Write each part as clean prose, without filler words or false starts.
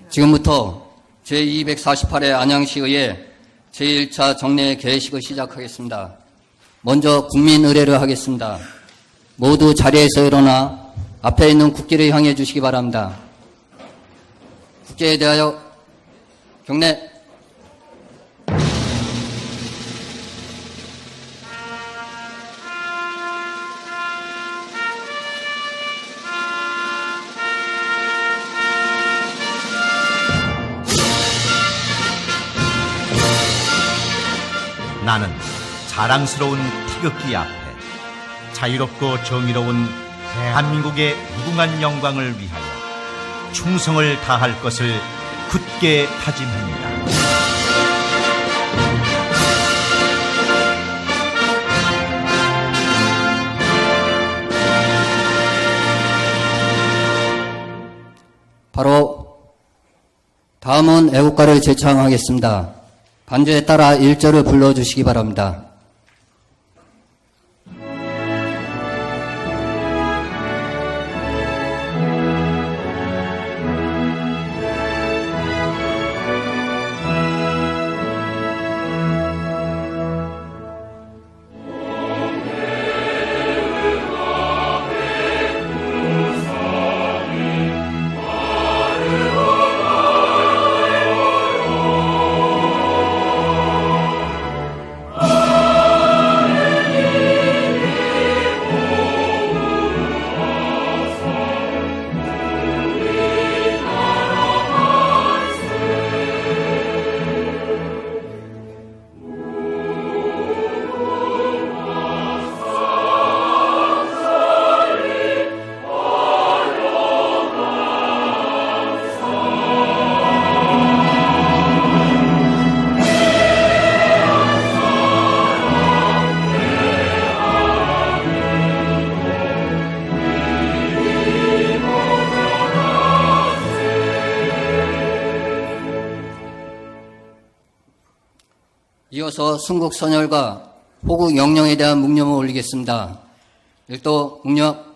지금부터 제248회 안양시의회 제1차 정례 개회식을 시작하겠습니다. 먼저 국민의례를 하겠습니다. 모두 자리에서 일어나 앞에 있는 국기를 향해 주시기 바랍니다. 국기에 대하여 경례. 나는 자랑스러운 태극기 앞에 자유롭고 정의로운 대한민국의 무궁한 영광을 위하여 충성을 다할 것을 굳게 다짐합니다. 바로 다음은 애국가를 제창하겠습니다. 반주에 따라 1절을 불러주시기 바랍니다. 이어서 순국선열과 호국 영령에 대한 묵념을 올리겠습니다. 일도 묵념.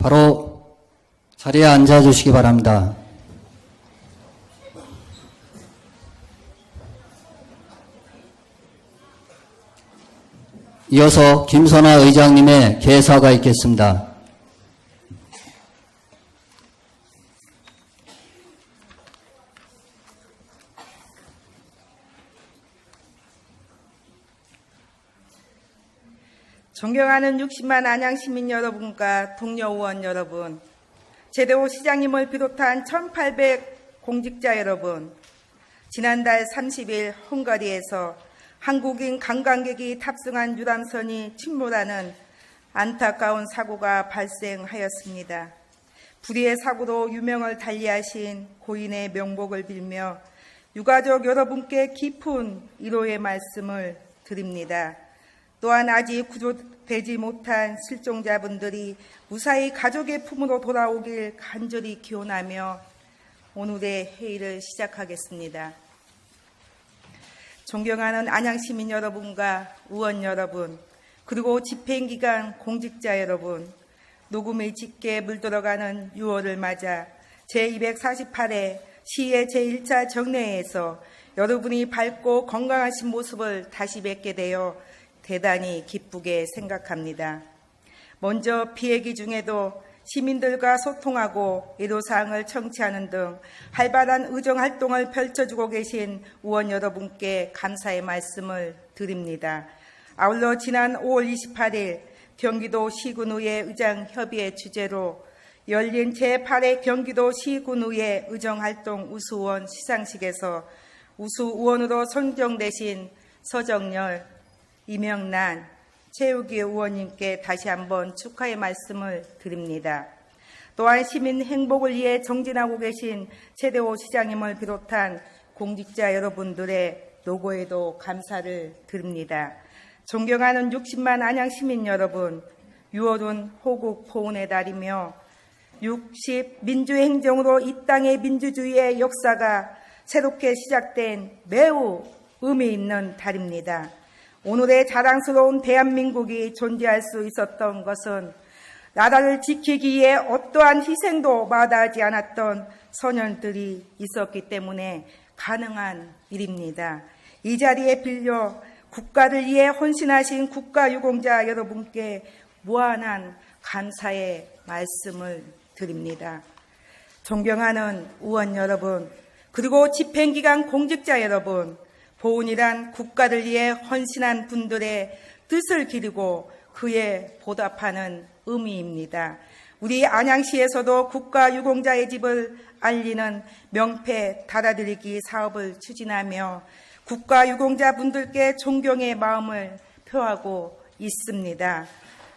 바로 자리에 앉아주시기 바랍니다. 이어서 김선아 의장님의 개사가 있겠습니다. 존경하는 60만 안양시민 여러분과 동료 의원 여러분, 제대호 시장님을 비롯한 1,800 공직자 여러분, 지난달 30일 헝가리에서 한국인 관광객이 탑승한 유람선이 침몰하는 안타까운 사고가 발생하였습니다. 불의의 사고로 유명을 달리하신 고인의 명복을 빌며 유가족 여러분께 깊은 위로의 말씀을 드립니다. 또한 아직 구조되지 못한 실종자분들이 무사히 가족의 품으로 돌아오길 간절히 기원하며 오늘의 회의를 시작하겠습니다. 존경하는 안양시민 여러분과 의원 여러분, 그리고 집행기관 공직자 여러분, 녹음이 짙게 물들어가는 6월을 맞아 제248회 시의 제1차 정례회에서 여러분이 밝고 건강하신 모습을 다시 뵙게 되어 대단히 기쁘게 생각합니다. 먼저 피해기 중에도 시민들과 소통하고 애로사항을 청취하는 등 활발한 의정활동을 펼쳐주고 계신 의원 여러분께 감사의 말씀을 드립니다. 아울러 지난 5월 28일 경기도 시군의회 의장협의회 주재로 열린 제8회 경기도 시군의회 의정활동 우수의원 시상식에서 우수의원으로 선정되신 서정열, 이명란, 최우기 의원님께 다시 한번 축하의 말씀을 드립니다. 또한 시민 행복을 위해 정진하고 계신 최대호 시장님을 비롯한 공직자 여러분들의 노고에도 감사를 드립니다. 존경하는 60만 안양 시민 여러분, 6월은 호국 포은의 달이며 60 민주행정으로 이 땅의 민주주의의 역사가 새롭게 시작된 매우 의미 있는 달입니다. 오늘의 자랑스러운 대한민국이 존재할 수 있었던 것은 나라를 지키기 위해 어떠한 희생도 마다하지 않았던 선열들이 있었기 때문에 가능한 일입니다. 이 자리에 빌려 국가를 위해 헌신하신 국가유공자 여러분께 무한한 감사의 말씀을 드립니다. 존경하는 의원 여러분, 그리고 집행기관 공직자 여러분, 보훈이란 국가를 위해 헌신한 분들의 뜻을 기리고 그에 보답하는 의미입니다. 우리 안양시에서도 국가유공자의 집을 알리는 명패 달아드리기 사업을 추진하며 국가유공자 분들께 존경의 마음을 표하고 있습니다.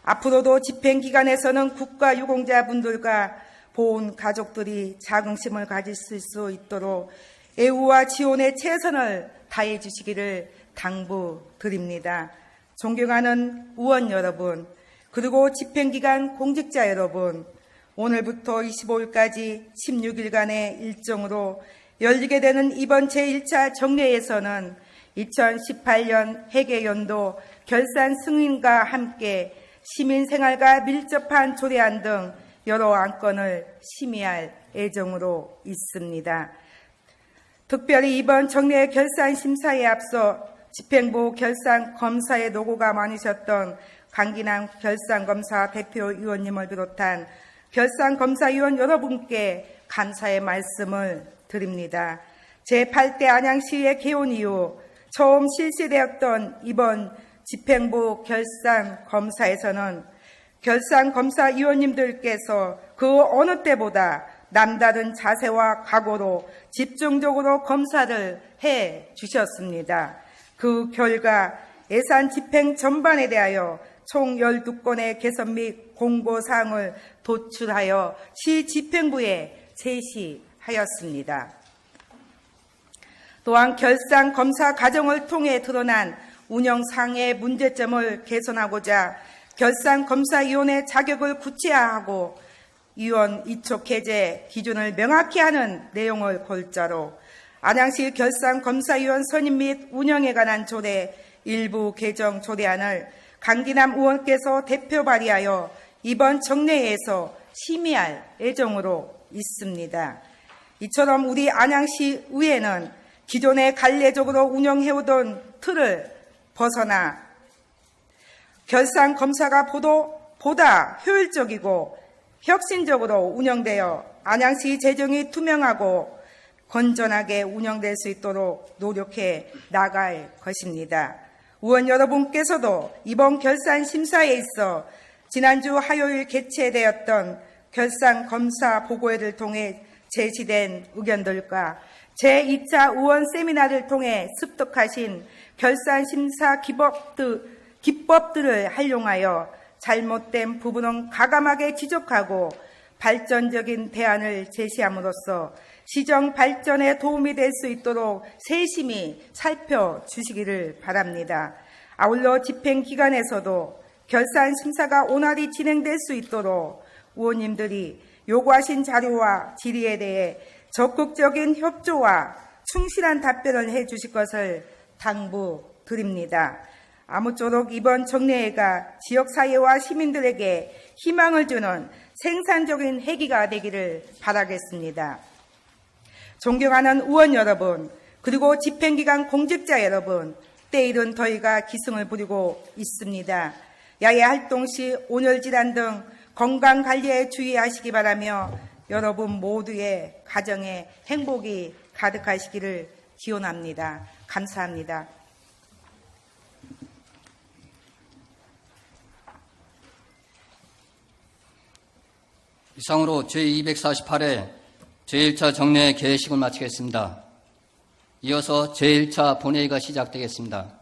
앞으로도 집행기관에서는 국가유공자 분들과 보훈 가족들이 자긍심을 가질 수 있도록 애우와 지원의 최선을 다해 주시기를 당부드립니다. 존경하는 의원 여러분, 그리고 집행기관 공직자 여러분, 오늘부터 25일까지 16일간의 일정으로 열리게 되는 이번 제1차 정례에서는 2018년 회계연도 결산 승인과 함께 시민생활과 밀접한 조례안 등 여러 안건을 심의할 예정으로 있습니다. 특별히 이번 정례 결산 심사에 앞서 집행부 결산검사의 노고가 많으셨던 강기남 결산검사 대표위원님을 비롯한 결산검사위원 여러분께 감사의 말씀을 드립니다. 제8대 안양시의 개원 이후 처음 실시되었던 이번 집행부 결산검사에서는 결산검사위원님들께서 그 어느 때보다 남다른 자세와 각오로 집중적으로 검사를 해 주셨습니다. 그 결과 예산 집행 전반에 대하여 총 12건의 개선 및 공고사항을 도출하여 시 집행부에 제시하였습니다. 또한 결산검사 과정을 통해 드러난 운영상의 문제점을 개선하고자 결산검사위원회 자격을 구체화하고 위원 이촉 해제 기준을 명확히 하는 내용을 골자로 안양시 결산검사위원 선임 및 운영에 관한 조례 일부 개정 조례안을 강기남 의원께서 대표 발의하여 이번 정례에서 심의할 예정으로 있습니다. 이처럼 우리 안양시 의회는 기존에 관례적으로 운영해오던 틀을 벗어나 결산검사가 보다 효율적이고 혁신적으로 운영되어 안양시 재정이 투명하고 건전하게 운영될 수 있도록 노력해 나갈 것입니다. 의원 여러분께서도 이번 결산 심사에 있어 지난주 화요일 개최되었던 결산검사 보고회를 통해 제시된 의견들과 제2차 의원 세미나를 통해 습득하신 결산심사 기법들을 활용하여 잘못된 부분은 과감하게 지적하고 발전적인 대안을 제시함으로써 시정 발전에 도움이 될 수 있도록 세심히 살펴주시기를 바랍니다. 아울러 집행기관에서도 결산 심사가 원활히 진행될 수 있도록 의원님들이 요구하신 자료와 질의에 대해 적극적인 협조와 충실한 답변을 해 주실 것을 당부드립니다. 아무쪼록 이번 정례회가 지역사회와 시민들에게 희망을 주는 생산적인 회기가 되기를 바라겠습니다. 존경하는 의원 여러분, 그리고 집행기관 공직자 여러분, 때이른 더위가 기승을 부리고 있습니다. 야외 활동 시 온열질환 등 건강 관리에 주의하시기 바라며 여러분 모두의 가정에 행복이 가득하시기를 기원합니다. 감사합니다. 이상으로 제248회 제1차 정례 개회식을 마치겠습니다. 이어서 제1차 본회의가 시작되겠습니다.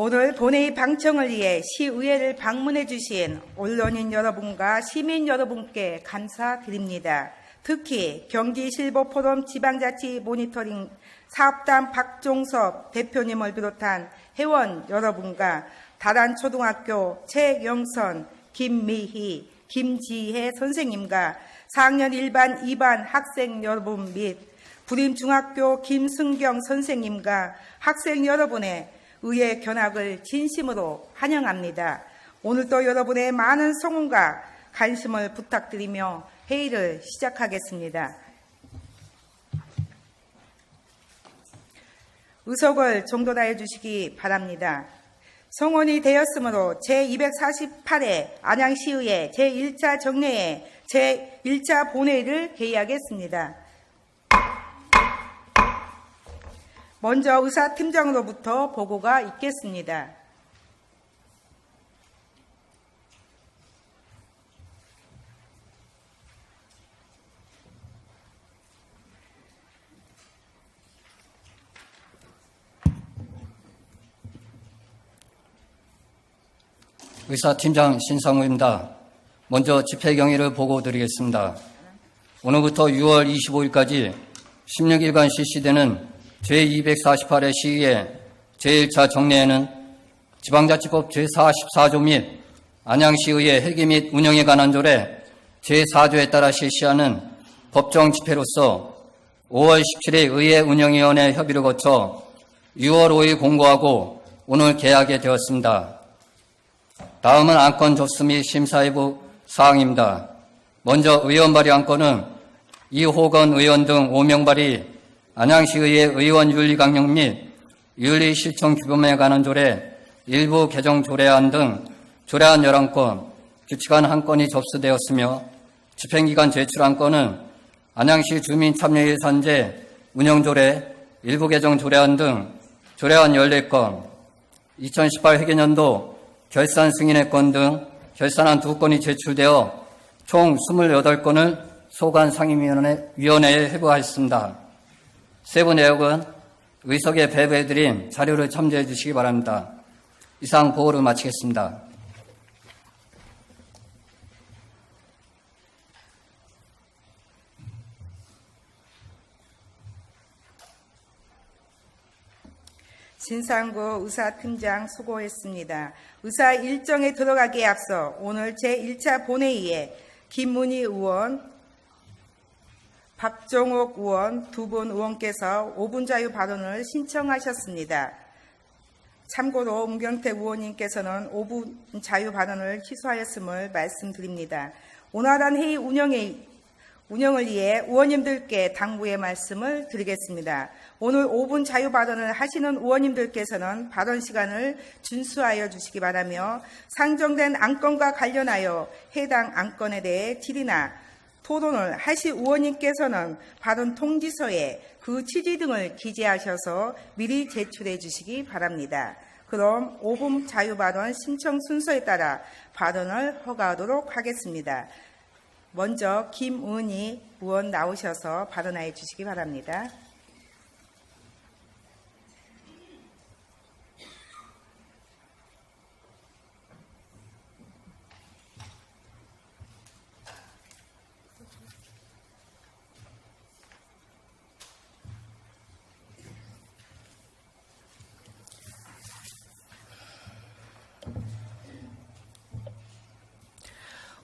오늘 본회의 방청을 위해 시의회를 방문해 주신 언론인 여러분과 시민 여러분께 감사드립니다. 특히 경기실버포럼 지방자치 모니터링 사업단 박종섭 대표님을 비롯한 회원 여러분과 다란초등학교 최영선, 김미희, 김지혜 선생님과 4학년 1반, 2반 학생 여러분 및 부림중학교 김승경 선생님과 학생 여러분의 의회 견학을 진심으로 환영합니다. 오늘도 여러분의 많은 성원과 관심을 부탁드리며 회의를 시작하겠습니다. 의석을 정돈하여 주시기 바랍니다. 성원이 되었으므로 제248회 안양시의회 제1차 정례회 제1차 본회의를 개의하겠습니다. 먼저 의사팀장으로부터 보고가 있겠습니다. 의사팀장 신상우입니다. 먼저 집회경위를 보고드리겠습니다. 오늘부터 6월 25일까지 16일간 실시되는 제248회 시의회 제1차 정례회는 지방자치법 제44조 및 안양시의회 회계 및 운영에 관한 조례 제4조에 따라 실시하는 법정 집회로서 5월 17일 의회 운영위원회 협의를 거쳐 6월 5일 공고하고 오늘 개하게 되었습니다. 다음은 안건 접수 및 심사일부 사항입니다. 먼저 의원 발의 안건은 이호건 의원 등 5명 발의 안양시의회 의원 윤리 강령 및 윤리 실천 규범에 관한 조례 일부 개정 조례안 등 조례안 11건, 규칙안 1건이 접수되었으며 집행기간 제출 안건은 안양시 주민참여예산제 운영조례 일부 개정 조례안 등 조례안 14건, 2018 회계년도 결산 승인의 건 등 결산안 2건이 제출되어 총 28건을 소관 상임위원회에 회부하였습니다. 세부 내역은 의석에 배부해드린 자료를 참조해 주시기 바랍니다. 이상 보고를 마치겠습니다. 신상구 의사팀장 수고했습니다. 의사 일정에 들어가기에 앞서 오늘 제1차 본회의에 김문희 의원, 박종옥 의원 두 분 의원께서 5분 자유 발언을 신청하셨습니다. 참고로 문경태 의원님께서는 5분 자유 발언을 취소하였음을 말씀드립니다. 원활한 회의 운영을 위해 의원님들께 당부의 말씀을 드리겠습니다. 오늘 5분 자유 발언을 하시는 의원님들께서는 발언 시간을 준수하여 주시기 바라며 상정된 안건과 관련하여 해당 안건에 대해 질의나 토론을 하실 의원님께서는 발언 통지서에 그 취지 등을 기재하셔서 미리 제출해 주시기 바랍니다. 그럼 5분 자유 발언 신청 순서에 따라 발언을 허가하도록 하겠습니다. 먼저 김은희 의원 나오셔서 발언하여 주시기 바랍니다.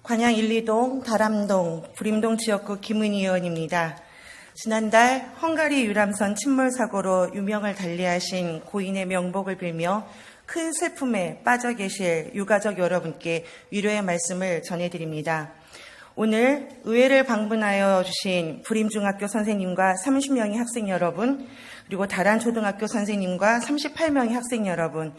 관양 1, 2동, 다람동, 부림동 지역구 김은희 의원입니다. 지난달 헝가리 유람선 침몰 사고로 유명을 달리하신 고인의 명복을 빌며 큰 슬픔에 빠져 계실 유가족 여러분께 위로의 말씀을 전해드립니다. 오늘 의회를 방문하여 주신 부림중학교 선생님과 30명의 학생 여러분, 그리고 다란초등학교 선생님과 38명의 학생 여러분,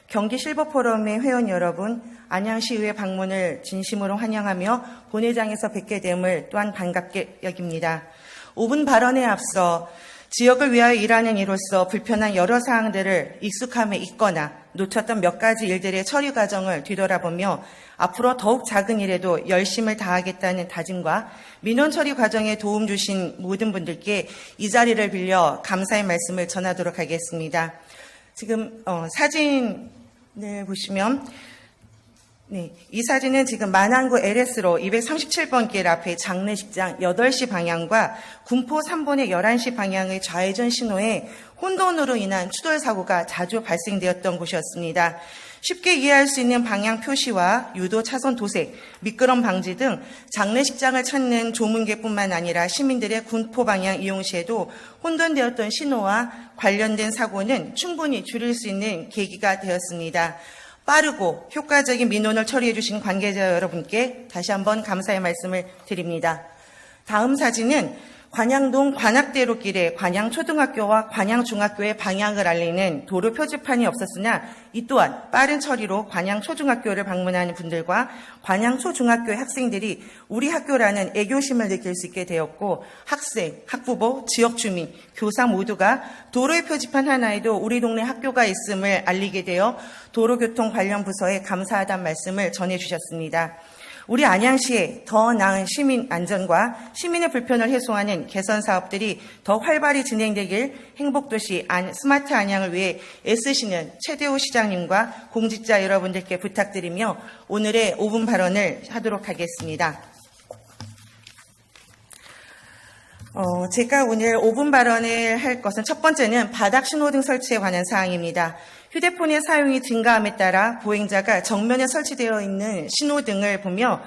경기 실버포럼의 회원 여러분, 안양시의회 방문을 진심으로 환영하며 본회장에서 뵙게 됨을 또한 반갑게 여깁니다. 5분 발언에 앞서 지역을 위하여 일하는 이로서 불편한 여러 사항들을 익숙함에 있거나 놓쳤던 몇 가지 일들의 처리 과정을 뒤돌아보며 앞으로 더욱 작은 일에도 열심을 다하겠다는 다짐과 민원 처리 과정에 도움 주신 모든 분들께 이 자리를 빌려 감사의 말씀을 전하도록 하겠습니다. 지금 사진을 보시면 이 사진은 지금 만안구 LS로 237번 길 앞에 장례식장 8시 방향과 군포 3번의 11시 방향의 좌회전 신호에 혼돈으로 인한 추돌 사고가 자주 발생되었던 곳이었습니다. 쉽게 이해할 수 있는 방향 표시와 유도 차선 도색, 미끄럼 방지 등 장례식장을 찾는 조문객뿐만 아니라 시민들의 군포 방향 이용 시에도 혼돈되었던 신호와 관련된 사고는 충분히 줄일 수 있는 계기가 되었습니다. 빠르고 효과적인 민원을 처리해 주신 관계자 여러분께 다시 한번 감사의 말씀을 드립니다. 다음 사진은 관양동 관악대로길에 관양초등학교와 관양중학교의 방향을 알리는 도로 표지판이 없었으나 이 또한 빠른 처리로 관양초중학교를 방문하는 분들과 관양초중학교의 학생들이 우리 학교라는 애교심을 느낄 수 있게 되었고 학생, 학부모, 지역주민, 교사 모두가 도로의 표지판 하나에도 우리 동네 학교가 있음을 알리게 되어 도로교통 관련 부서에 감사하다는 말씀을 전해주셨습니다. 우리 안양시에 더 나은 시민 안전과 시민의 불편을 해소하는 개선 사업들이 더 활발히 진행되길 행복도시 스마트 안양을 위해 애쓰시는 최대호 시장님과 공직자 여러분들께 부탁드리며 오늘의 5분 발언을 하도록 하겠습니다. 제가 오늘 5분 발언을 할 것은 첫 번째는 바닥 신호등 설치에 관한 사항입니다. 휴대폰의 사용이 증가함에 따라 보행자가 정면에 설치되어 있는 신호등을 보며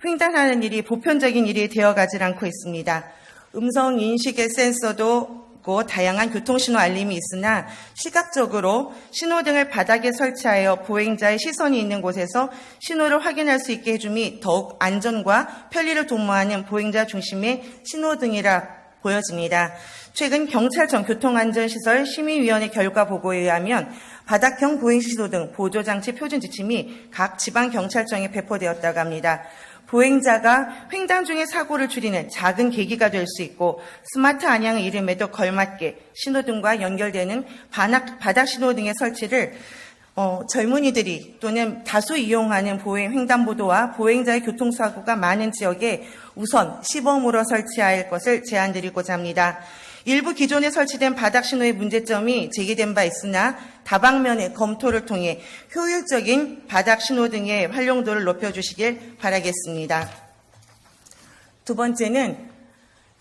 횡단하는 일이 보편적인 일이 되어가지 않고 있습니다. 음성 인식의 센서도 있고 다양한 교통신호 알림이 있으나 시각적으로 신호등을 바닥에 설치하여 보행자의 시선이 있는 곳에서 신호를 확인할 수 있게 해줌이 더욱 안전과 편리를 도모하는 보행자 중심의 신호등이라 보여집니다. 최근 경찰청 교통안전시설 심의위원회 결과 보고에 의하면 바닥형 보행신호등 보조장치 표준 지침이 각 지방경찰청에 배포되었다고 합니다. 보행자가 횡단 중에 사고를 줄이는 작은 계기가 될 수 있고 스마트 안양의 이름에도 걸맞게 신호등과 연결되는 바닥 신호등의 설치를 젊은이들이 또는 다수 이용하는 보행 횡단보도와 보행자의 교통사고가 많은 지역에 우선 시범으로 설치할 것을 제안드리고자 합니다. 일부 기존에 설치된 바닥 신호의 문제점이 제기된 바 있으나 다방면의 검토를 통해 효율적인 바닥 신호등의 활용도를 높여주시길 바라겠습니다. 두 번째는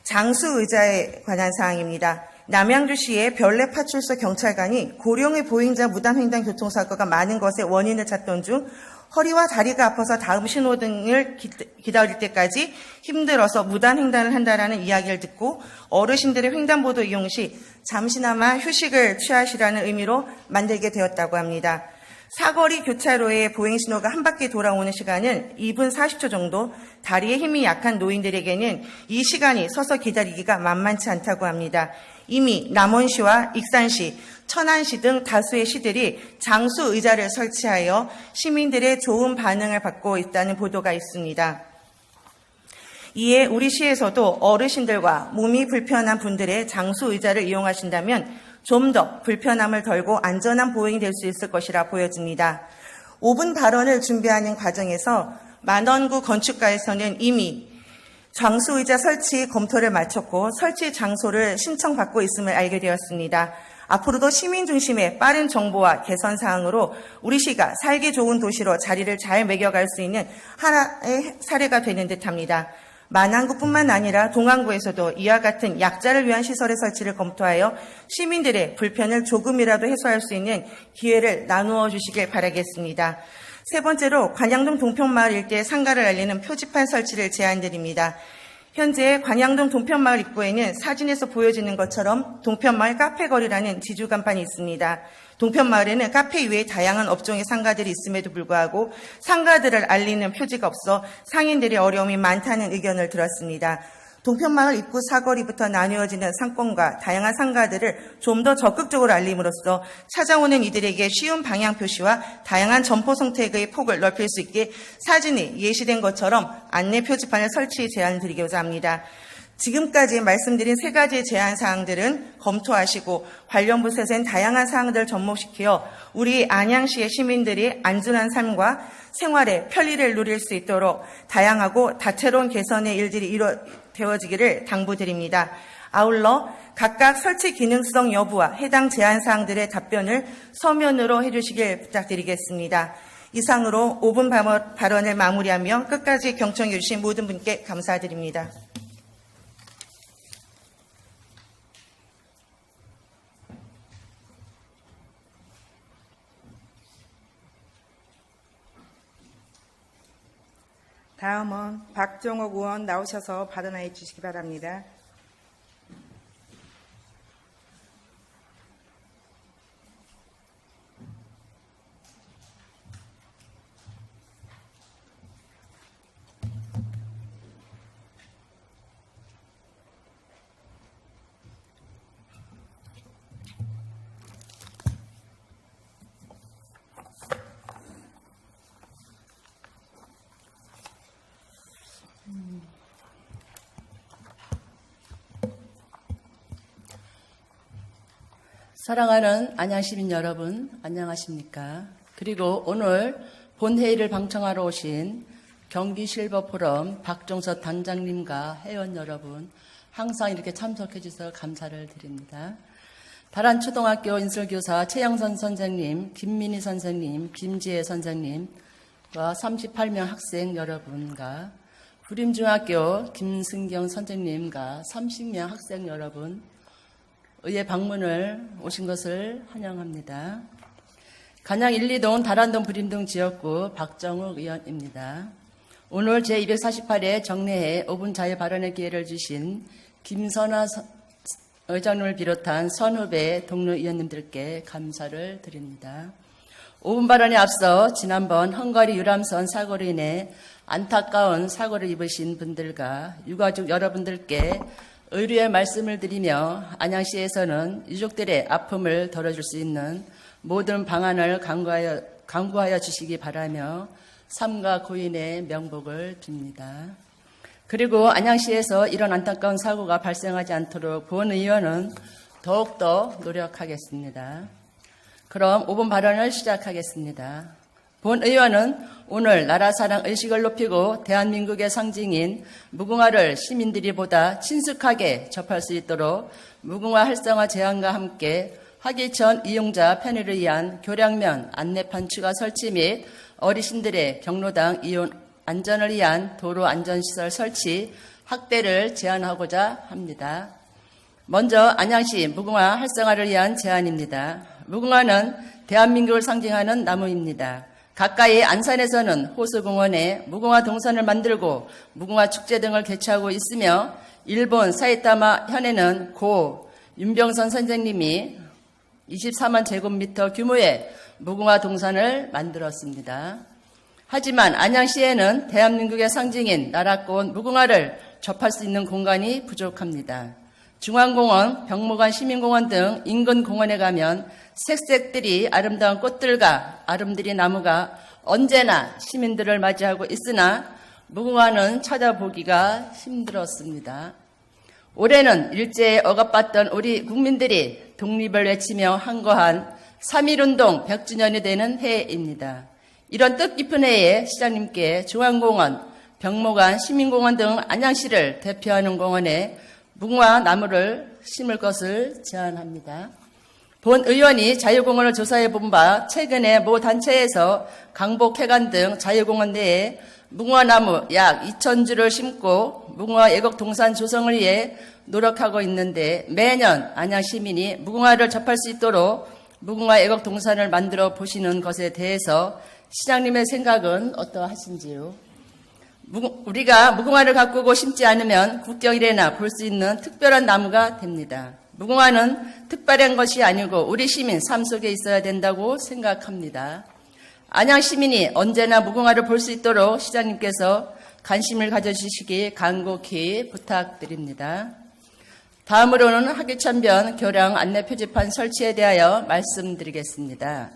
장수의자에 관한 사항입니다. 남양주시의 별내파출소 경찰관이 고령의 보행자 무단횡단 교통사고가 많은 것의 원인을 찾던 중 허리와 다리가 아파서 다음 신호등을 기다릴 때까지 힘들어서 무단횡단을 한다라는 이야기를 듣고 어르신들의 횡단보도 이용 시 잠시나마 휴식을 취하시라는 의미로 만들게 되었다고 합니다. 사거리 교차로의 보행신호가 한 바퀴 돌아오는 시간은 2분 40초 정도, 다리에 힘이 약한 노인들에게는 이 시간이 서서 기다리기가 만만치 않다고 합니다. 이미 남원시와 익산시, 천안시 등 다수의 시들이 장수 의자를 설치하여 시민들의 좋은 반응을 받고 있다는 보도가 있습니다. 이에 우리 시에서도 어르신들과 몸이 불편한 분들의 장수 의자를 이용하신다면 좀 더 불편함을 덜고 안전한 보행이 될 수 있을 것이라 보여집니다. 5분 발언을 준비하는 과정에서 만원구 건축가에서는 이미 장수의자 설치 검토를 마쳤고 설치 장소를 신청받고 있음을 알게 되었습니다. 앞으로도 시민 중심의 빠른 정보와 개선 사항으로 우리 시가 살기 좋은 도시로 자리를 잘 매겨갈 수 있는 하나의 사례가 되는 듯합니다. 만안구뿐만 아니라 동안구에서도 이와 같은 약자를 위한 시설의 설치를 검토하여 시민들의 불편을 조금이라도 해소할 수 있는 기회를 나누어 주시길 바라겠습니다. 세 번째로 관양동 동편마을 일대 상가를 알리는 표지판 설치를 제안드립니다. 현재 관양동 동편마을 입구에는 사진에서 보여지는 것처럼 동편마을 카페거리라는 지주간판이 있습니다. 동편마을에는 카페 이외에 다양한 업종의 상가들이 있음에도 불구하고 상가들을 알리는 표지가 없어 상인들의 어려움이 많다는 의견을 들었습니다. 동편마을 입구 사거리부터 나뉘어지는 상권과 다양한 상가들을 좀 더 적극적으로 알림으로써 찾아오는 이들에게 쉬운 방향 표시와 다양한 점포 선택의 폭을 넓힐 수 있게 사진이 예시된 것처럼 안내 표지판을 설치 제안을 드리고자 합니다. 지금까지 말씀드린 세 가지 제안 사항들은 검토하시고 관련 부서에서는 다양한 사항들을 접목시켜 우리 안양시의 시민들이 안전한 삶과 생활의 편리를 누릴 수 있도록 다양하고 다채로운 개선의 일들이 이루어지기를 당부드립니다. 아울러 각각 설치 기능성 여부와 해당 제안 사항들의 답변을 서면으로 해주시길 부탁드리겠습니다. 이상으로 5분 발언을 마무리하며 끝까지 경청해 주신 모든 분께 감사드립니다. 다음은 박정옥 의원 나오셔서 발언해 주시기 바랍니다. 사랑하는 안양시민 여러분, 안녕하십니까? 그리고 오늘 본회의를 방청하러 오신 경기실버포럼 박종서 단장님과 회원 여러분, 항상 이렇게 참석해 주셔서 감사를 드립니다. 다란초등학교 인솔교사 최영선 선생님, 김민희 선생님, 김지혜 선생님과 38명 학생 여러분과 부림중학교 김승경 선생님과 30명 학생 여러분, 의회 방문을 오신 것을 환영합니다. 간양 1, 2동 다란동 부림동 지역구 박정욱 의원입니다. 오늘 제248회 정례회 5분 자유 발언의 기회를 주신 김선아 의장님을 비롯한 선후배 동료 의원님들께 감사를 드립니다. 5분 발언에 앞서 지난번 헝가리 유람선 사고로 인해 안타까운 사고를 입으신 분들과 유가족 여러분들께 의료의 말씀을 드리며 안양시에서는 유족들의 아픔을 덜어줄 수 있는 모든 방안을 강구하여 주시기 바라며 삼가 고인의 명복을 빕니다. 그리고 안양시에서 이런 안타까운 사고가 발생하지 않도록 본 의원은 더욱더 노력하겠습니다. 그럼 5분 발언을 시작하겠습니다. 본 의원은 오늘 나라 사랑 의식을 높이고 대한민국의 상징인 무궁화를 시민들이 보다 친숙하게 접할 수 있도록 무궁화 활성화 제안과 함께 화기천 이용자 편의를 위한 교량면 안내판 추가 설치 및 어르신들의 경로당 이용 안전을 위한 도로 안전시설 설치 확대를 제안하고자 합니다. 먼저 안양시 무궁화 활성화를 위한 제안입니다. 무궁화는 대한민국을 상징하는 나무입니다. 가까이 안산에서는 호수공원에 무궁화 동산을 만들고 무궁화 축제 등을 개최하고 있으며 일본 사이타마 현에는 고 윤병선 선생님이 24만 제곱미터 규모의 무궁화 동산을 만들었습니다. 하지만 안양시에는 대한민국의 상징인 나라꽃 무궁화를 접할 수 있는 공간이 부족합니다. 중앙공원, 병무관 시민공원 등 인근 공원에 가면 색색들이 아름다운 꽃들과 아름드리 나무가 언제나 시민들을 맞이하고 있으나 무궁화는 찾아보기가 힘들었습니다. 올해는 일제에 억압받던 우리 국민들이 독립을 외치며 항거한 3.1운동 100주년이 되는 해입니다. 이런 뜻깊은 해에 시장님께 중앙공원, 병무관, 시민공원 등 안양시를 대표하는 공원에 무궁화 나무를 심을 것을 제안합니다. 본 의원이 자유공원을 조사해 본 바 최근에 모 단체에서 강복, 해관 등 자유공원 내에 무궁화나무 약 2,000주를 심고 무궁화 애국 동산 조성을 위해 노력하고 있는데 매년 안양 시민이 무궁화를 접할 수 있도록 무궁화 애국 동산을 만들어 보시는 것에 대해서 시장님의 생각은 어떠하신지요? 우리가 무궁화를 가꾸고 심지 않으면 국경일에나 볼 수 있는 특별한 나무가 됩니다. 무궁화는 특별한 것이 아니고 우리 시민 삶 속에 있어야 된다고 생각합니다. 안양 시민이 언제나 무궁화를 볼 수 있도록 시장님께서 관심을 가져주시기 간곡히 부탁드립니다. 다음으로는 학예천변 교량 안내 표지판 설치에 대하여 말씀드리겠습니다.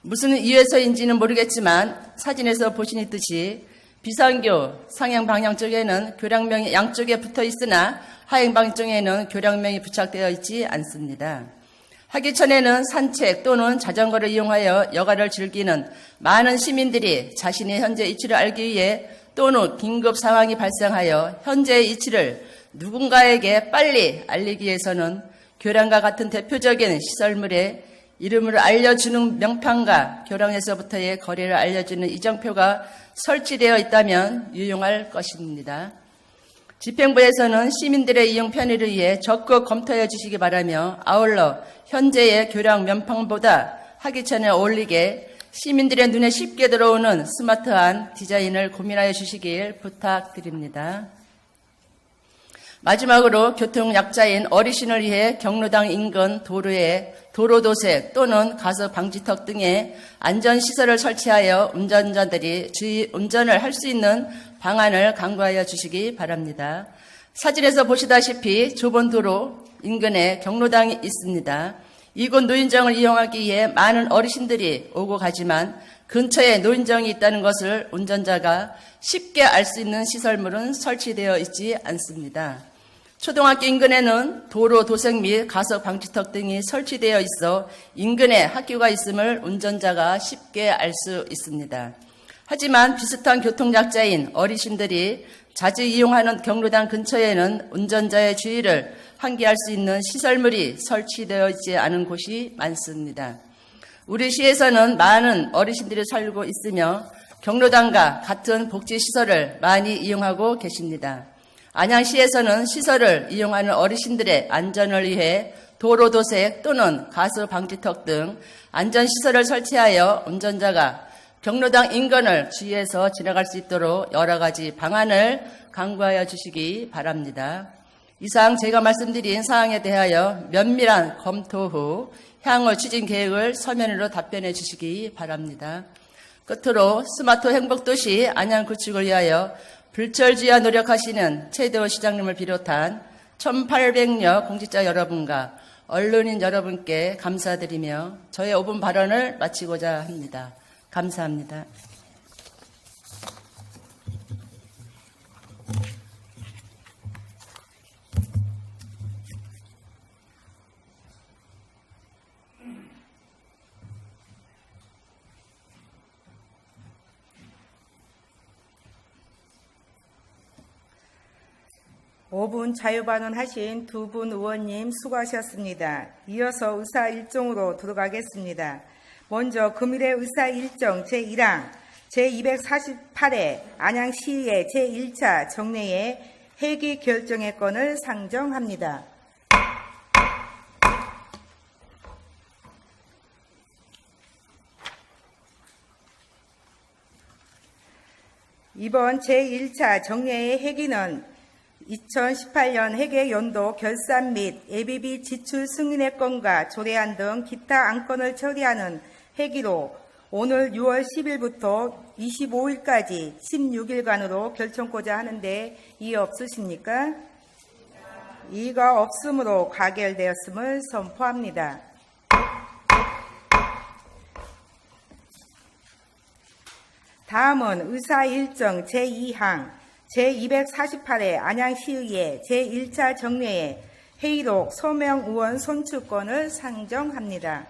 무슨 이유에서인지는 모르겠지만 사진에서 보시듯이 비상교 상행 방향 쪽에는 교량명이 양쪽에 붙어 있으나 하행 방향 쪽에는 교량명이 부착되어 있지 않습니다. 학예천에는 산책 또는 자전거를 이용하여 여가를 즐기는 많은 시민들이 자신의 현재 위치를 알기 위해 또는 긴급 상황이 발생하여 현재의 위치를 누군가에게 빨리 알리기 위해서는 교량과 같은 대표적인 시설물의 이름을 알려주는 명판과 교량에서부터의 거리를 알려주는 이정표가 설치되어 있다면 유용할 것입니다. 집행부에서는 시민들의 이용 편의를 위해 적극 검토해 주시기 바라며 아울러 현재의 교량 명판보다 학예천에 어울리게 시민들의 눈에 쉽게 들어오는 스마트한 디자인을 고민하여 주시길 부탁드립니다. 마지막으로 교통약자인 어르신을 위해 경로당 인근 도로에 도로도색 또는 가속 방지턱 등의 안전시설을 설치하여 운전자들이 주의 운전을 할 수 있는 방안을 강구하여 주시기 바랍니다. 사진에서 보시다시피 좁은 도로 인근에 경로당이 있습니다. 이곳 노인정을 이용하기 위해 많은 어르신들이 오고 가지만 근처에 노인정이 있다는 것을 운전자가 쉽게 알 수 있는 시설물은 설치되어 있지 않습니다. 초등학교 인근에는 도로 도색 및 가속 방지턱 등이 설치되어 있어 인근에 학교가 있음을 운전자가 쉽게 알 수 있습니다. 하지만 비슷한 교통약자인 어르신들이 자주 이용하는 경로당 근처에는 운전자의 주의를 환기할 수 있는 시설물이 설치되어 있지 않은 곳이 많습니다. 우리 시에서는 많은 어르신들이 살고 있으며 경로당과 같은 복지시설을 많이 이용하고 계십니다. 안양시에서는 시설을 이용하는 어르신들의 안전을 위해 도로도색 또는 가스 방지턱 등 안전시설을 설치하여 운전자가 경로당 인근을 주의해서 지나갈 수 있도록 여러 가지 방안을 강구하여 주시기 바랍니다. 이상 제가 말씀드린 사항에 대하여 면밀한 검토 후 향후 추진 계획을 서면으로 답변해 주시기 바랍니다. 끝으로 스마트 행복도시 안양 구축을 위하여 불철주야 노력하시는 최대호 시장님을 비롯한 1800여 공직자 여러분과 언론인 여러분께 감사드리며 저의 5분 발언을 마치고자 합니다. 감사합니다. 오 분 자유발언하신 두 분 의원님 수고하셨습니다. 이어서 의사 일정으로 들어가겠습니다. 먼저 금일의 의사 일정 제1항 제248회 안양시의 제1차 정례의 회기 결정의 건을 상정합니다. 이번 제1차 정례의 회기는 2018년 회계연도 결산 및 예비비 지출 승인의 건과 조례안 등 기타 안건을 처리하는 회기로 오늘 6월 10일부터 25일까지 16일간으로 결정코자 하는데 이의 없으십니까? 이의가 없으므로 가결되었음을 선포합니다. 다음은 의사 일정 제2항 제248회 안양시의회 제1차 정례의 회의록 서명 의원 선출권을 상정합니다.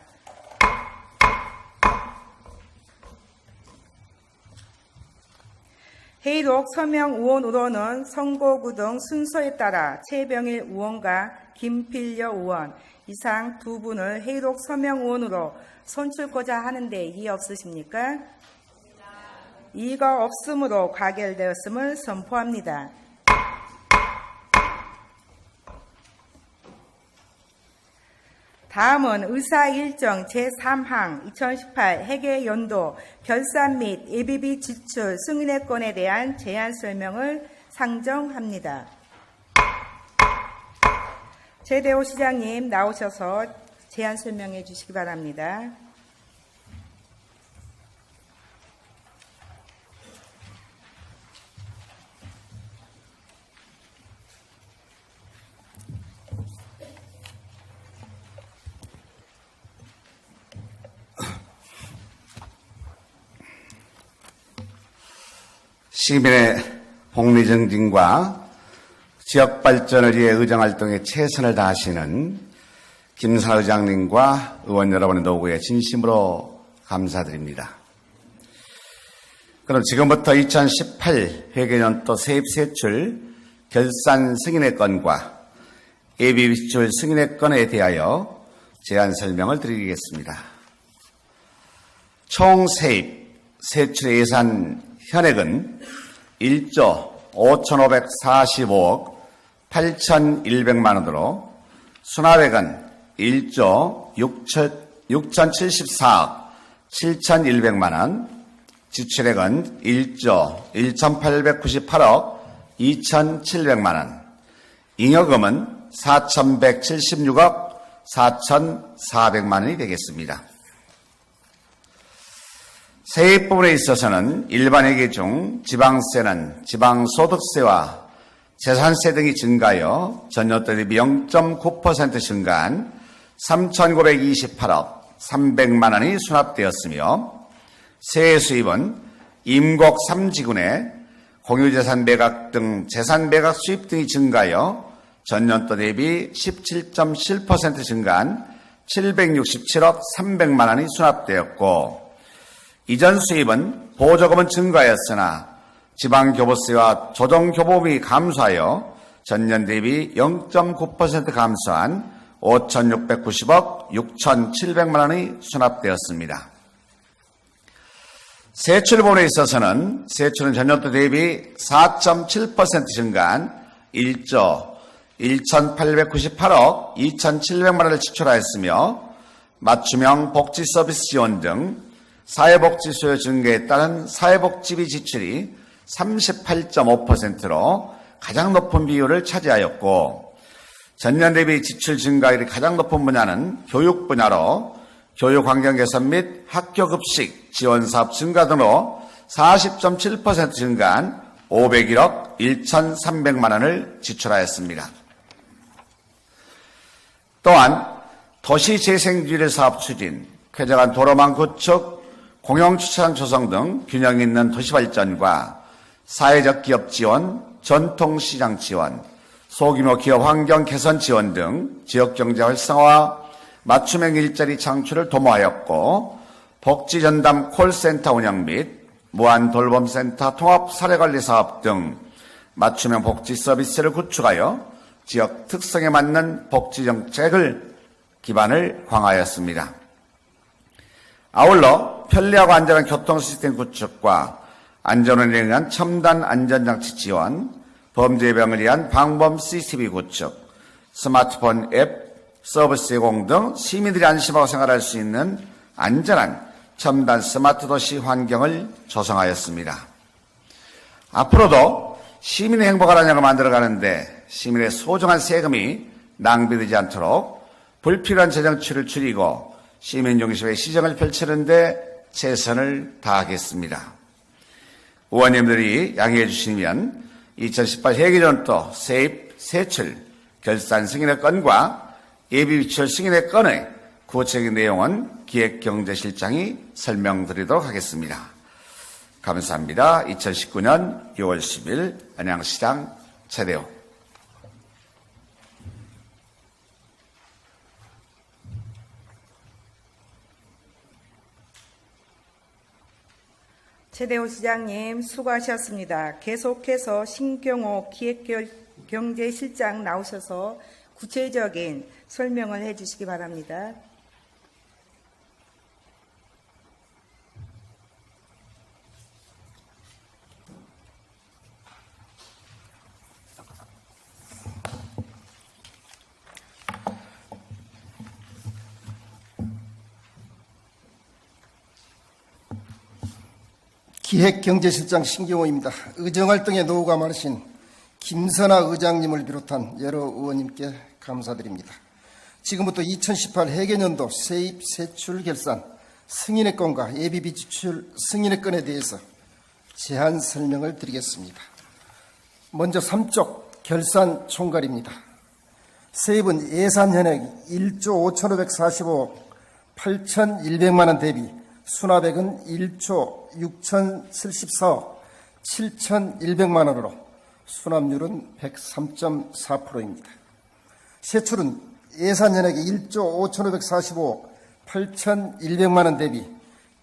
회의록 서명 의원으로는 선거구 등 순서에 따라 최병일 의원과 김필려 의원 이상 두 분을 회의록 서명 의원으로 선출코자 하는데 이의 없으십니까? 이의가 없으므로 가결되었음을 선포합니다. 다음은 의사 일정 제3항 2018 회계연도 결산 및 예비비 지출 승인의 건에 대한 제안 설명을 상정합니다. 최대호 시장님 나오셔서 제안 설명해 주시기 바랍니다. 시민의 복리 증진과 지역 발전을 위해 의정활동에 최선을 다하시는 김선아 의장님과 의원 여러분의 노고에 진심으로 감사드립니다. 그럼 지금부터 2018 회계년도 세입세출 결산 승인의 건과 예비비출 승인의 건에 대하여 제안 설명을 드리겠습니다. 총 세입 세출 예산 현액은 1조 5,545억 8,100만 원으로 수납액은 1조 6,074억 7,100만 원, 지출액은 1조 1,898억 2,700만 원, 잉여금은 4,176억 4,400만 원이 되겠습니다. 세입 부분에 있어서는 일반회계 중 지방세는 지방소득세와 재산세 등이 증가하여 전년도 대비 0.9% 증가한 3,928억 300만 원이 수납되었으며 세액 수입은 임곡 3지군의 공유재산 매각 등 재산 매각 수입 등이 증가하여 전년도 대비 17.7% 증가한 767억 300만 원이 수납되었고 이전 수입은 보조금은 증가하였으나 지방교부세와 조정교부금이 감소하여 전년 대비 0.9% 감소한 5,690억 6,700만 원이 수납되었습니다. 세출 부분에 있어서는 세출은 전년도 대비 4.7% 증가한 1조 1,898억 2,700만 원을 지출하였으며 맞춤형 복지 서비스 지원 등 사회복지 수요 증가에 따른 사회복지비 지출이 38.5%로 가장 높은 비율을 차지하였고 전년 대비 지출 증가율이 가장 높은 분야는 교육 분야로 교육 환경 개선 및 학교 급식 지원 사업 증가 등으로 40.7% 증가한 501억 1,300만 원을 지출하였습니다. 또한 도시재생주의를 사업 추진, 쾌적한 도로망 구축, 공영주차장 조성 등 균형 있는 도시발전과 사회적 기업 지원, 전통시장 지원, 소규모 기업 환경 개선 지원 등 지역경제 활성화와 맞춤형 일자리 창출을 도모하였고 복지전담 콜센터 운영 및 무한돌봄센터 통합사례관리 사업 등 맞춤형 복지 서비스를 구축하여 지역 특성에 맞는 복지정책을 기반을 강화하였습니다. 아울러 편리하고 안전한 교통시스템 구축과 안전운행을 위한 첨단 안전장치 지원, 범죄 예방을 위한 방범 CCTV 구축, 스마트폰 앱, 서비스 제공 등 시민들이 안심하고 생활할 수 있는 안전한 첨단 스마트 도시 환경을 조성하였습니다. 앞으로도 시민의 행복한 안녕을 만들어가는데 시민의 소중한 세금이 낭비되지 않도록 불필요한 재정치를 줄이고 시민 중심의 시정을 펼치는 데 최선을 다하겠습니다. 의원님들이 양해해 주시면 2018 회계년도 세입, 세출, 결산 승인의 건과 예비비출 승인의 건의 구체적인 내용은 기획경제실장이 설명드리도록 하겠습니다. 감사합니다. 2019년 6월 10일 안양시장 최대호. 최대호 시장님 수고하셨습니다. 계속해서 신경호 기획경제실장 나오셔서 구체적인 설명을 해주시기 바랍니다. 기획경제실장 신경호입니다. 의정활동에 노후가 많으신 김선아 의장님을 비롯한 여러 의원님께 감사드립니다. 지금부터 2018 회계년도 세입, 세출, 결산, 승인의 건과 예비비 지출 승인의 건에 대해서 제안 설명을 드리겠습니다. 먼저 3쪽 결산 총괄입니다. 세입은 예산 현액 1조 5,545억 8,100만 원 대비 수납액은 1조 6,074억 7,100만 원으로 수납률은 103.4%입니다. 세출은 예산 현액이 1조 5,545억 8,100만 원 대비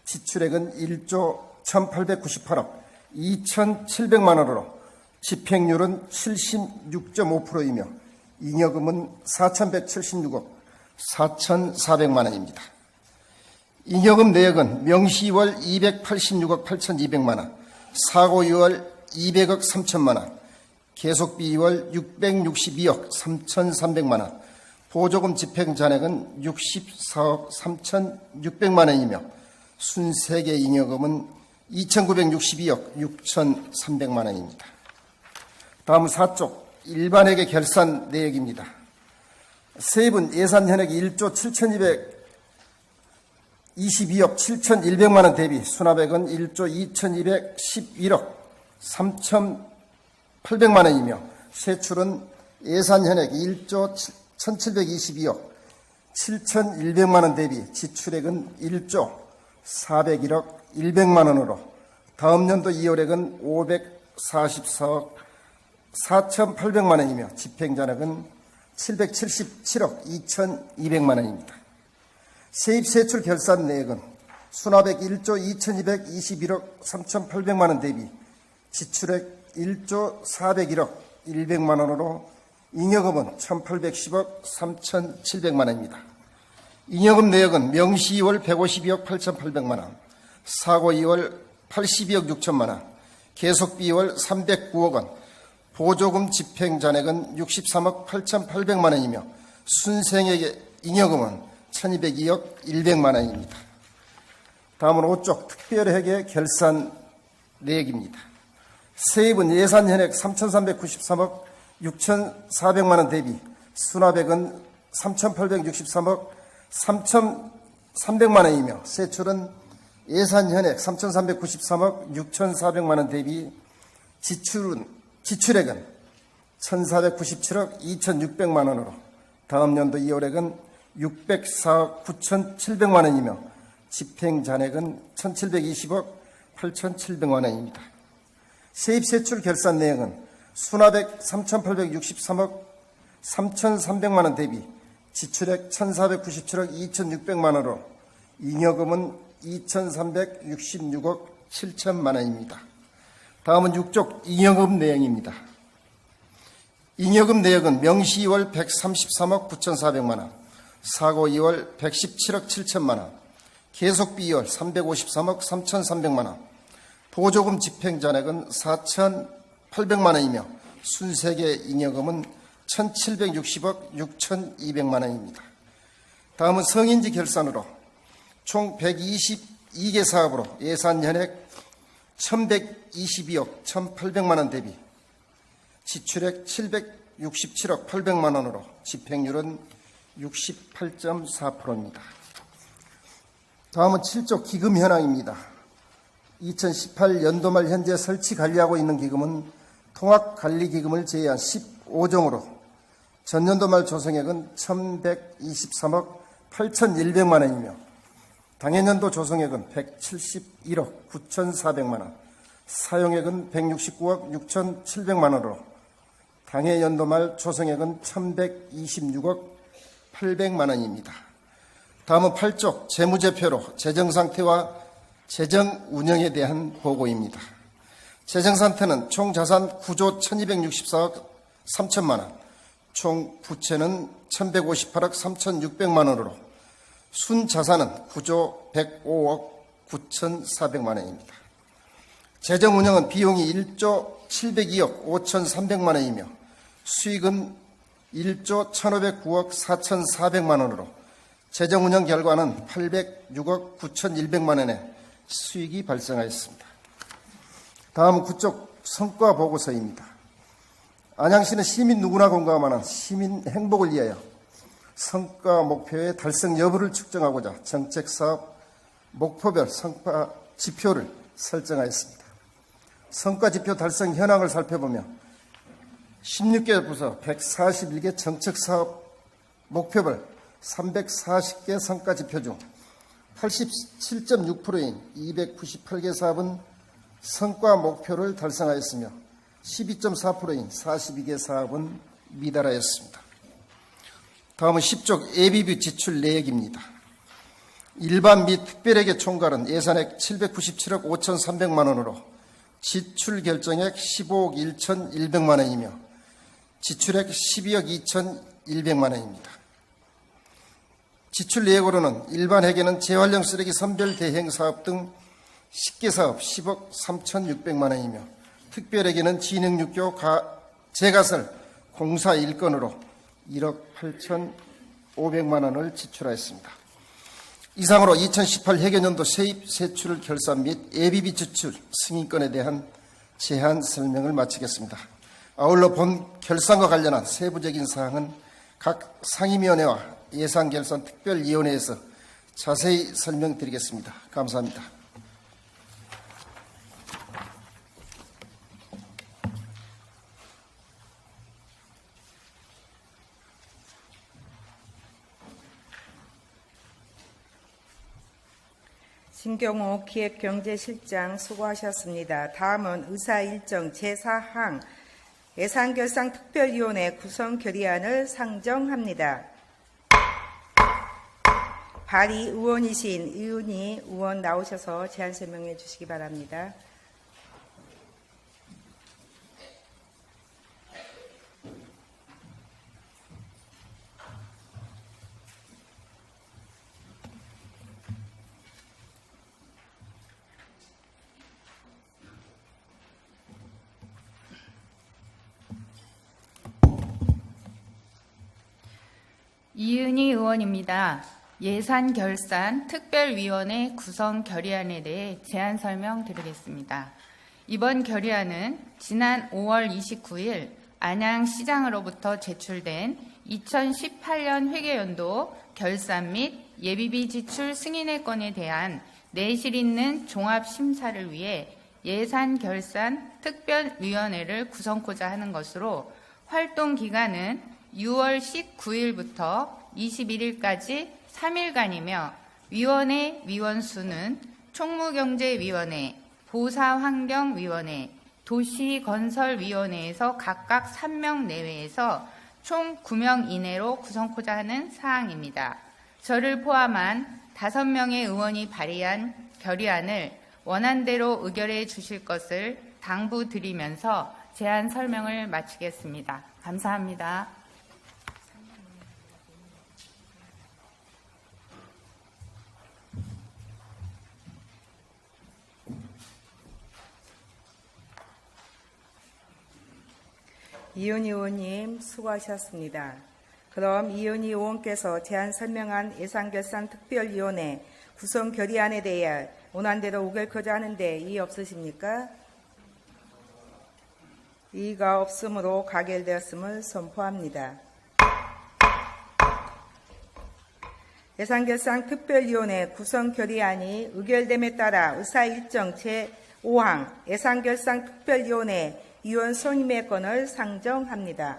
지출액은 1조 1,898억 2,700만 원으로 집행률은 76.5%이며 잉여금은 4,176억 4,400만 원입니다. 잉여금 내역은 명시월 286억 8,200만 원, 사고이월 200억 3천만 원, 계속비이월 662억 3,300만 원, 보조금 집행 잔액은 64억 3,600만 원이며 순세계 잉여금은 2,962억 6,300만 원입니다. 다음은 4쪽 일반회계 결산 내역입니다. 세입은 예산 현액이 1조 7,222억 7,100만 원 대비 수납액은 1조 2,211억 3,800만 원이며 세출은 예산 현액이 1조 1,722억 7,100만 원 대비 지출액은 1조 401억 100만 원으로 다음 연도 2월액은 544억 4,800만 원이며 집행잔액은 777억 2,200만 원입니다. 세입세출 결산 내역은 수납액 1조 2,221억 3,800만 원 대비 지출액 1조 401억 100만 원으로 잉여금은 1,810억 3,700만 원입니다. 잉여금 내역은 명시 2월 152억 8,800만 원, 사고 2월 82억 6천만 원, 계속비 2월 309억 원, 보조금 집행 잔액은 63억 8,800만 원이며 순생액의 잉여금은 1,202억 100만 원입니다. 다음은 5쪽 특별회계 결산 내역입니다. 세입은 예산 현액 3,393억 6,400만 원 대비 수납액은 3,863억 3,300만 원이며 세출은 예산 현액 3,393억 6,400만 원 대비 지출액은 1,497억 2,600만 원으로 다음 연도 2월액은 604억 9,700만 원이며 집행잔액은 1,720억 8,700만 원입니다. 세입세출 결산 내역은 수납액 3,863억 3,300만 원 대비 지출액 1,497억 2,600만 원으로 잉여금은 2,366억 7천만 원입니다. 다음은 6쪽 잉여금 내용입니다. 잉여금 내역은 명시 2월 133억 9,400만 원, 사고 2월 117억 7천만 원, 계속비 2월 353억 3,300만 원, 보조금 집행 잔액은 4,800만 원이며 순세계 잉여금은 1,760억 6,200만 원입니다. 다음은 성인지 결산으로 총 122개 사업으로 예산 현액 1,122억 1,800만 원 대비 지출액 767억 800만 원으로 집행률은 68.4%입니다. 다음은 7조 기금 현황입니다. 2018 연도말 현재 설치 관리하고 있는 기금은 통합관리기금을 제외한 15종으로 전년도 말 조성액은 1,123억 8,100만 원이며 당해년도 조성액은 171억 9,400만 원, 사용액은 169억 6,700만 원으로 당해연도 말 조성액은 1,126억 800만 원입니다. 다음은 8쪽 재무제표로 재정상태와 재정운영에 대한 보고입니다. 재정상태는 총 자산 9조 1,264억 3천만 원, 총 부채는 1,158억 3,600만 원으로 순자산은 9조 105억 9,400만 원입니다. 재정운영은 비용이 1조 702억 5,300만 원이며 수익은 1조 1,509억 4,400만 원으로 재정운영 결과는 806억 9,100만 원의 수익이 발생하였습니다. 다음은 구쪽 성과 보고서입니다. 안양시는 시민 누구나 공감하는 시민 행복을 위하여 성과 목표의 달성 여부를 측정하고자 정책사업 목표별 성과 지표를 설정하였습니다. 성과 지표 달성 현황을 살펴보면 16개 부서 141개 정책사업 목표별 340개 성과 지표 중 87.6%인 298개 사업은 성과 목표를 달성하였으며 12.4%인 42개 사업은 미달하였습니다. 다음은 10조 예비비 지출 내역입니다. 일반 및 특별회계 총괄은 예산액 797억 5,300만 원으로 지출 결정액 15억 1,100만 원이며 지출액 12억 2,100만 원입니다. 지출 내역으로는 일반 회계는 재활용 쓰레기 선별 대행 사업 등 10개 사업 10억 3,600만 원이며 특별회계는 진흥육교 재가설 공사 일건으로 1억 8,500만 원을 지출하였습니다. 이상으로 2018 회계년도 세입 세출 결산 및 예비비 지출 승인건에 대한 제한 설명을 마치겠습니다. 아울러 본 결산과 관련한 세부적인 사항은 각 상임위원회와 예산결산특별위원회에서 자세히 설명드리겠습니다. 감사합니다. 진경호 기획경제실장 수고하셨습니다. 다음은 의사일정 제4항 예산결산특별위원회 구성 결의안을 상정합니다. 발의 의원이신 이은희 의원 나오셔서 제안 설명해 주시기 바랍니다. 이은희 의원입니다. 예산결산 특별위원회 구성 결의안에 대해 제안 설명드리겠습니다. 이번 결의안은 지난 5월 29일 안양시장으로부터 제출된 2018년 회계연도 결산 및 예비비 지출 승인의 건에 대한 내실 있는 종합심사를 위해 예산결산 특별위원회를 구성코자 하는 것으로 활동 기간은 6월 19일부터 21일까지 3일간이며 위원회 위원수는 총무경제위원회, 보사환경위원회, 도시건설위원회에서 각각 3명 내외에서 총 9명 이내로 구성코자 하는 사항입니다. 저를 포함한 5명의 의원이 발의한 결의안을 원안대로 의결해 주실 것을 당부드리면서 제안 설명을 마치겠습니다. 감사합니다. 이은희 의원님 수고하셨습니다. 그럼 이은희 의원께서 제안 설명한 예산결산특별위원회 구성 결의안에 대해 원안대로 의결코자 하는데 이의 없으십니까? 이의가 없으므로 가결되었음을 선포합니다. 예산결산특별위원회 구성 결의안이 의결됨에 따라 의사일정 제5항 예산결산특별위원회 위원 선임의 건을 상정합니다.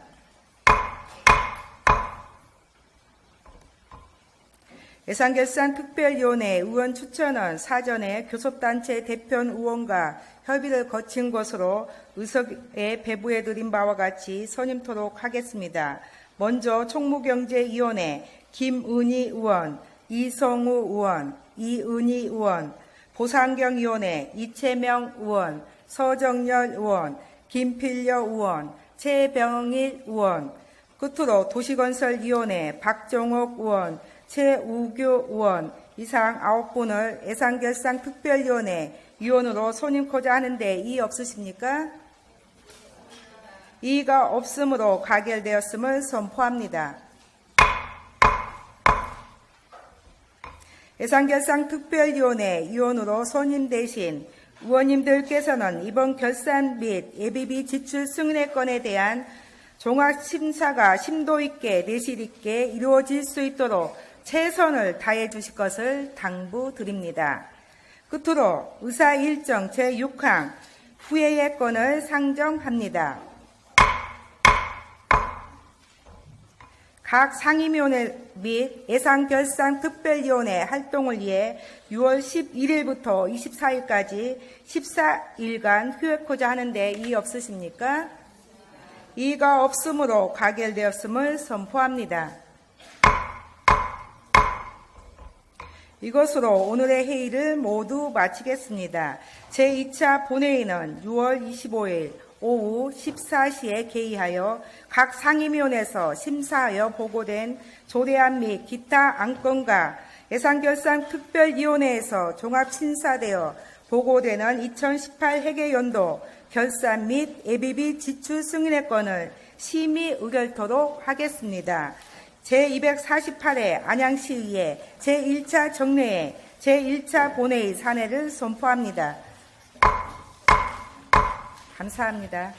예산결산특별위원회 의원 추천은 사전에 교섭단체 대표 의원과 협의를 거친 것으로 의석에 배부해드린 바와 같이 선임토록 하겠습니다. 먼저 총무경제위원회 김은희 의원, 이성우 의원, 이은희 의원, 보상경위원회 이채명 의원, 서정열 의원, 김필려 의원, 최병일 의원, 끝으로 도시건설위원회 박종옥 의원, 최우규 의원 이상 9분을 예산결산특별위원회 위원으로 선임코자 하는데 이의 없으십니까? 이의가 없으므로 가결되었음을 선포합니다. 예산결산특별위원회 위원으로 선임되신 의원님들께서는 이번 결산 및 예비비 지출 승인의 건에 대한 종합심사가 심도 있게 내실 있게 이루어질 수 있도록 최선을 다해 주실 것을 당부드립니다. 끝으로 의사일정 제6항 후회의 건을 상정합니다. 각 상임위원회 및 예산결산특별위원회 활동을 위해 6월 11일부터 24일까지 14일간 휴회코자 하는데 이의 없으십니까? 이의가 없으므로 가결되었음을 선포합니다. 이것으로 오늘의 회의를 모두 마치겠습니다. 제2차 본회의는 6월 25일 오후 14시에 개의하여 각 상임위원회에서 심사하여 보고된 조례안 및 기타 안건과 예산결산특별위원회에서 종합심사되어 보고되는 2018 회계연도 결산 및 예비비 지출 승인의 건을 심의 의결토록 하겠습니다. 제248회 안양시의회 제1차 정례회 제1차 본회의 사내를 선포합니다. 감사합니다.